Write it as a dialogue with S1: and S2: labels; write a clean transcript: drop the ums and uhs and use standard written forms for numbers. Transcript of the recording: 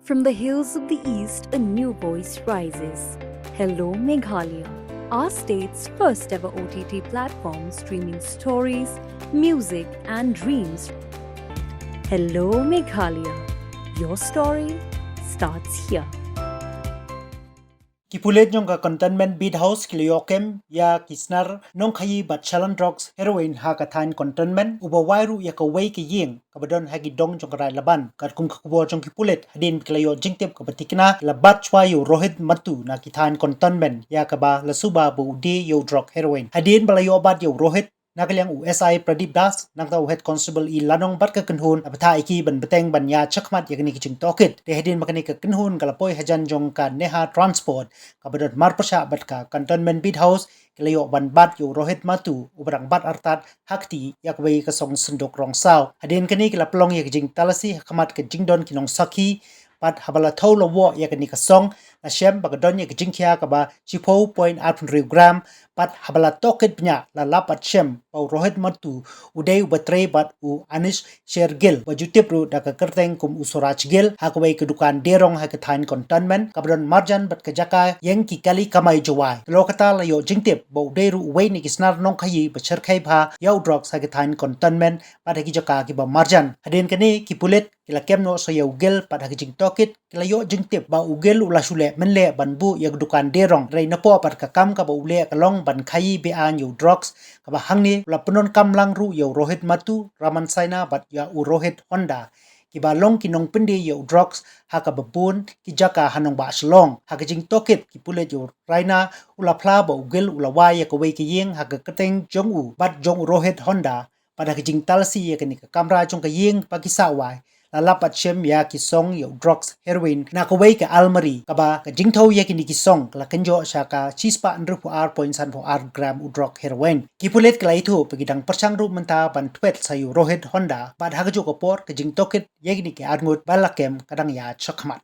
S1: From the hills of the east, a new voice rises. Hello, Meghalaya, our state's first ever OTT platform streaming stories, music, and dreams. Hello, Meghalaya. Your story starts here.
S2: Kipulet nyong ka contentment bid house kiliokem ya kisnar nong khayi bat chalan drugs heroin ha ka thain contentment uba wairu ya ka wei ki ying kabadon hagi dong jong rai laban kat kum khabo jong kipulet hadin kilayo jingtep ka batikna labat chwayo rohit matu na ki thain contentment ya ka ba lasuba bu di yo drug heroin hadin balayo bat yo rohit Nagaliang USI Pradip Das nang tau head constable I lanong bat ka kenhun apatha iki ban beteng ban ya chakmat yakni kiching tokit te hedin makani ka kenhun kalapoi hajan jong ka neha transport kabadot marpasha bat ka cantonment bid house kilayo ban bat yo rohit matu ubrang bat artat hakti yakwei ka song sundok rong saw hadin kani kilaplong yakjing talasi hakamat ka jingdon kinong saki pat habala tholo wo yakni ka song na shem bagadon yakjing kya ka ba 10.8 gram pat habala tokit pnya la lapat shem pau rohit matu udai batre bat u anish shergil wajutip ru da ka kerteng kum usuraj gil hakwai ke dukan derong ha ka thain containment kabron marjan bat ka jaka yang ki kali kamai jawai lokata la yo jingtip bo deru wei ni kisnar nong khayi bachar khai bha yaw drugs ha ka thain containment pat ki jaka ki ba marjan hadin kani ki pulet kila kemno so yaw gil pat ha ki jing tokit kila yo jingtip ba ugel ula shule menle banbu yak dukan derong rei napo pat ka kam ka ba ule ka long ban khai be an yo drugs ka ba hangni la penon kam lang ru yo rohit matu raman saina bat ya u rohit honda ki ba long kinong pindi yo drugs ha ka babun ki jaka hanong ba shlong ha ka jing tokit ki pule yo raina ula phla ba ugel ula wa ya ka wei ki yeng ha ka keteng jong u bat jong rohit honda pada ka jing talsi ya ka ni ka kamra jong ka yeng pa ki sawai lalapat shem ya ki song yo drugs heroin na ka wei ka almari ka ba ka jingtho ya ki ni ki song la kenjo sha ka chispa andru pu r point san pu r gram u drug heroin ki pulet ka laitu pagidang perchang ru menta ban twet sa yo rohit honda bad ha ka jo ka por ka jingtokit ya ki ni ki arngut balakem kadang ya chakmat